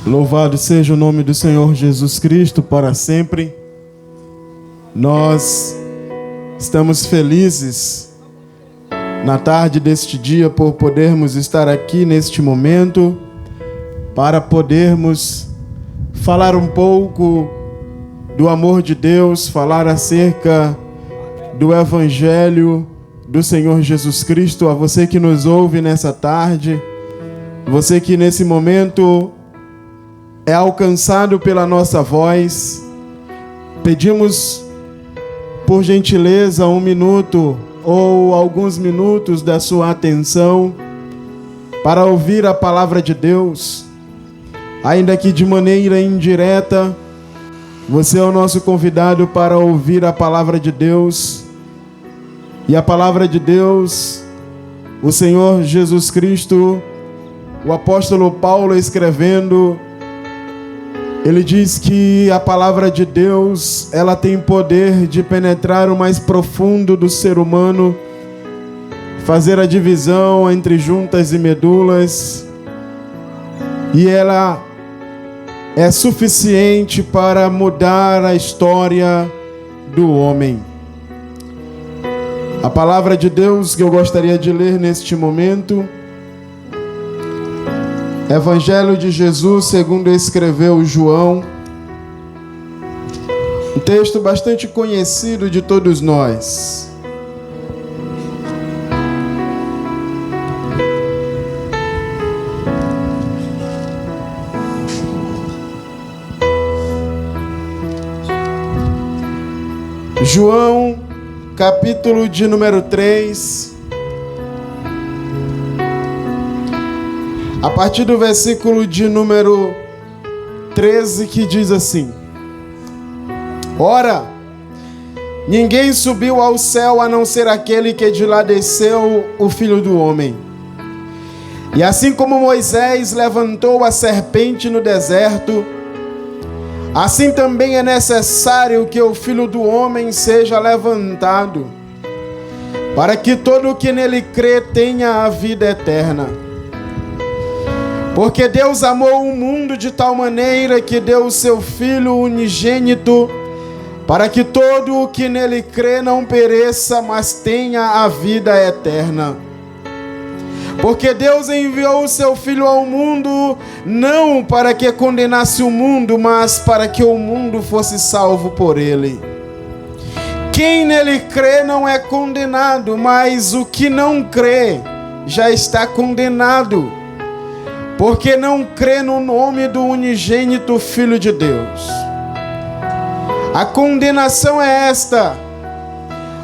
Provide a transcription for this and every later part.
Louvado seja o nome do Senhor Jesus Cristo para sempre. Nós estamos felizes na tarde deste dia por podermos estar aqui neste momento para podermos falar um pouco do amor de Deus, falar acerca do Evangelho do Senhor Jesus Cristo. A você que nos ouve nessa tarde, você que nesse momento é alcançado pela nossa voz, pedimos por gentileza 1 minuto ou alguns minutos da sua atenção para ouvir a palavra de Deus, ainda que de maneira indireta. Você é o nosso convidado para ouvir a palavra de Deus. E a palavra de Deus, o Senhor Jesus Cristo, o apóstolo Paulo escrevendo, ele diz que a palavra de Deus, ela tem poder de penetrar o mais profundo do ser humano, fazer a divisão entre juntas e medulas, e ela é suficiente para mudar a história do homem. A palavra de Deus que eu gostaria de ler neste momento, Evangelho de Jesus segundo escreveu João, um texto bastante conhecido de todos nós. João, capítulo de número 3, a partir do versículo de número 13, que diz assim: Ora, ninguém subiu ao céu a não ser aquele que de lá desceu, o Filho do Homem. E assim como Moisés levantou a serpente no deserto, assim também é necessário que o Filho do Homem seja levantado, para que todo o que nele crê tenha a vida eterna. Porque Deus amou o mundo de tal maneira que deu o seu Filho unigênito, para que todo o que nele crê não pereça, mas tenha a vida eterna. Porque Deus enviou o seu Filho ao mundo, não para que condenasse o mundo, mas para que o mundo fosse salvo por ele. Quem nele crê não é condenado, mas o que não crê já está condenado, porque não crê no nome do unigênito Filho de Deus. A condenação é esta: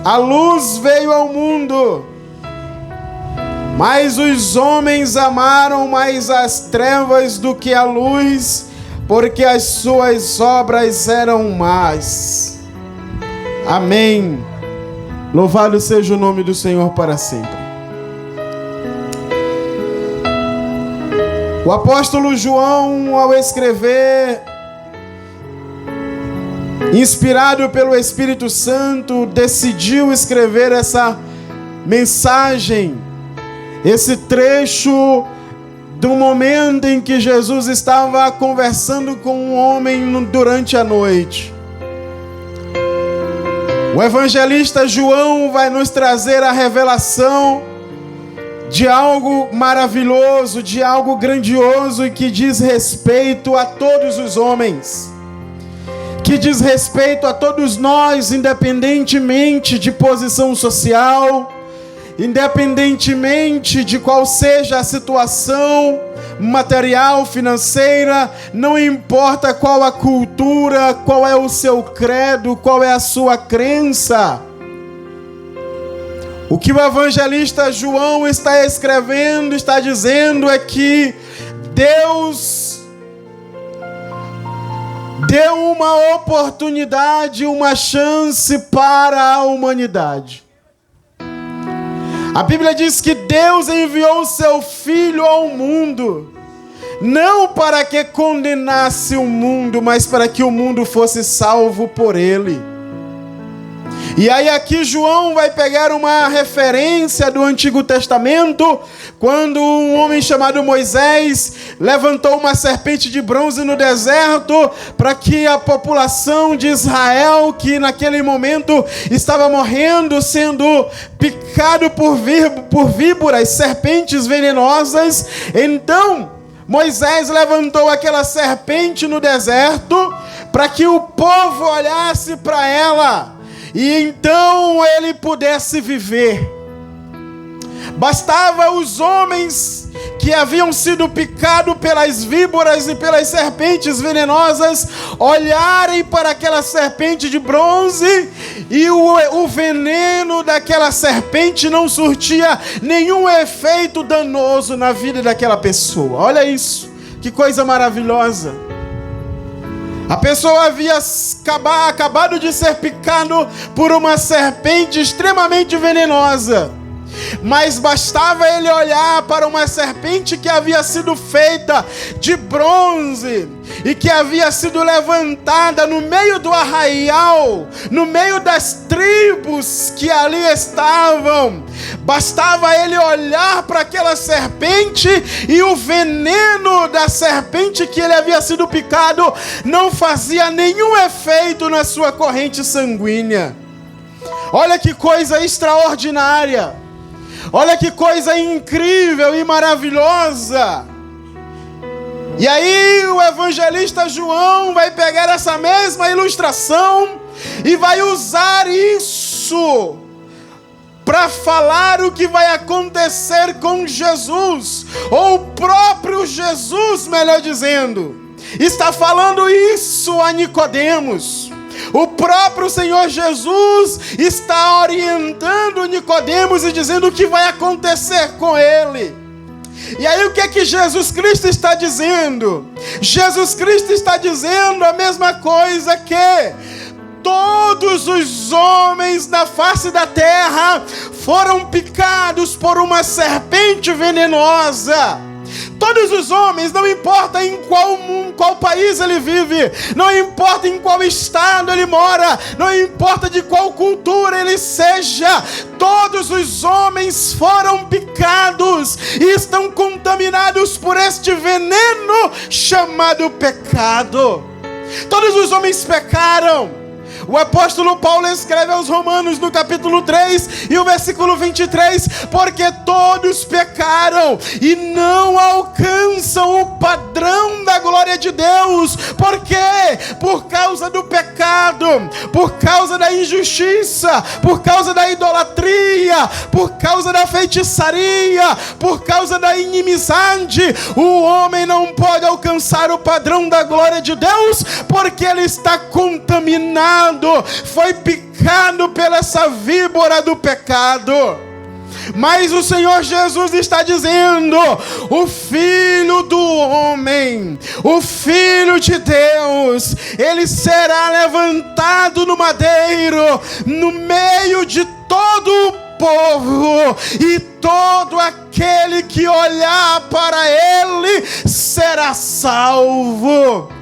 a luz veio ao mundo, mas os homens amaram mais as trevas do que a luz, porque as suas obras eram más. Amém. Louvado seja o nome do Senhor para sempre. O apóstolo João, ao escrever, inspirado pelo Espírito Santo, decidiu escrever essa mensagem, esse trecho do momento em que Jesus estava conversando com um homem durante a noite. O evangelista João vai nos trazer a revelação de algo maravilhoso, de algo grandioso e que diz respeito a todos os homens, que diz respeito a todos nós, independentemente de posição social, independentemente de qual seja a situação material, financeira, não importa qual a cultura, qual é o seu credo, qual é a sua crença. O que o evangelista João está escrevendo, está dizendo é que Deus deu uma oportunidade, uma chance para a humanidade. A Bíblia diz que Deus enviou o seu Filho ao mundo, não para que condenasse o mundo, mas para que o mundo fosse salvo por ele. E aí aqui João vai pegar uma referência do Antigo Testamento, quando um homem chamado Moisés levantou uma serpente de bronze no deserto, para que a população de Israel, que naquele momento estava morrendo, sendo picado por víboras, serpentes venenosas, então Moisés levantou aquela serpente no deserto, para que o povo olhasse para ela, e então ele pudesse viver. Bastava os homens que haviam sido picados pelas víboras e pelas serpentes venenosas olharem para aquela serpente de bronze, e o veneno daquela serpente não surtia nenhum efeito danoso na vida daquela pessoa. Olha isso, que coisa maravilhosa. A pessoa havia acabado de ser picado por uma serpente extremamente venenosa, mas bastava ele olhar para uma serpente que havia sido feita de bronze e que havia sido levantada no meio do arraial, no meio das tribos que ali estavam. Bastava ele olhar para aquela serpente e o veneno da serpente que ele havia sido picado não fazia nenhum efeito na sua corrente sanguínea. Olha que coisa extraordinária! Olha que coisa incrível e maravilhosa! E aí o evangelista João vai pegar essa mesma ilustração e vai usar isso para falar o que vai acontecer com Jesus, ou o próprio Jesus, melhor dizendo, está falando isso a Nicodemos. O próprio Senhor Jesus está orientando Nicodemos e dizendo o que vai acontecer com ele. E aí o que é que Jesus Cristo está dizendo? Jesus Cristo está dizendo a mesma coisa que todos os homens na face da terra foram picados por uma serpente venenosa. Todos os homens, não importa em qual país ele vive, não importa em qual estado ele mora, não importa de qual cultura ele seja, todos os homens foram picados e estão contaminados por este veneno chamado pecado. Todos os homens pecaram. O apóstolo Paulo escreve aos Romanos no capítulo 3 e o versículo 23, porque todos pecaram e não alcançam o padrão da glória de Deus. Por quê? Por causa do pecado, por causa da injustiça, por causa da idolatria, por causa da feitiçaria, por causa da inimizade. O homem não pode alcançar o padrão da glória de Deus, porque ele está contaminado, foi picado pela essa víbora do pecado. Mas o Senhor Jesus está dizendo: o Filho do Homem, o Filho de Deus, ele será levantado no madeiro, no meio de todo o povo, e todo aquele que olhar para ele será salvo.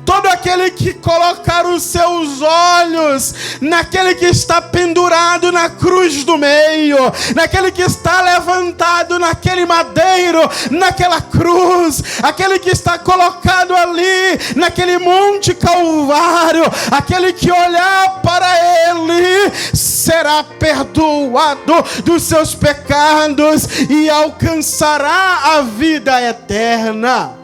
Todo aquele que colocar os seus olhos naquele que está pendurado na cruz do meio, naquele que está levantado naquele madeiro, naquela cruz, aquele que está colocado ali naquele monte Calvário, aquele que olhar para ele será perdoado dos seus pecados e alcançará a vida eterna.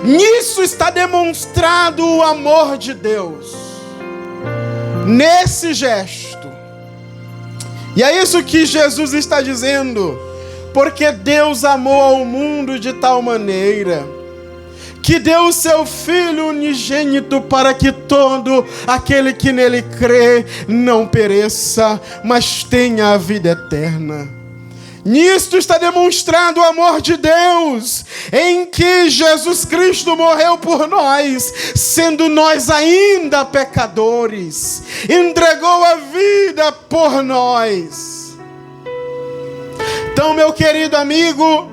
Nisso está demonstrado o amor de Deus, nesse gesto. E é isso que Jesus está dizendo, porque Deus amou ao mundo de tal maneira que deu o seu Filho unigênito para que todo aquele que nele crê não pereça, mas tenha a vida eterna. Nisto está demonstrado o amor de Deus, em que Jesus Cristo morreu por nós, sendo nós ainda pecadores, entregou a vida por nós. Então, meu querido amigo,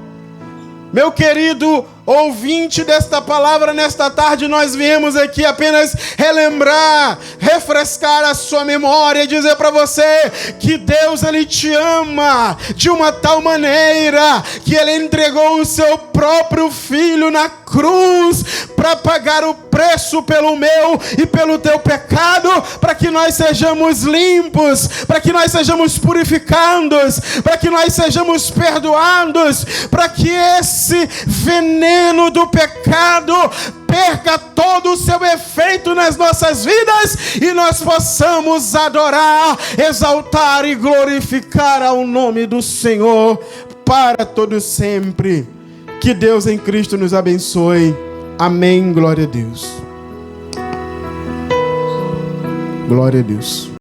Meu querido ouvinte desta palavra, nesta tarde nós viemos aqui apenas relembrar, refrescar a sua memória e dizer para você que Deus, Ele te ama de uma tal maneira que Ele entregou o seu próprio Filho na cruz para pagar o preço pelo meu e pelo teu pecado, para que nós sejamos limpos, para que nós sejamos purificados, para que nós sejamos perdoados, para que esse veneno do pecado perca todo o seu efeito nas nossas vidas e nós possamos adorar, exaltar e glorificar ao nome do Senhor para todo sempre. Que Deus em Cristo nos abençoe. Amém. Glória a Deus. Glória a Deus.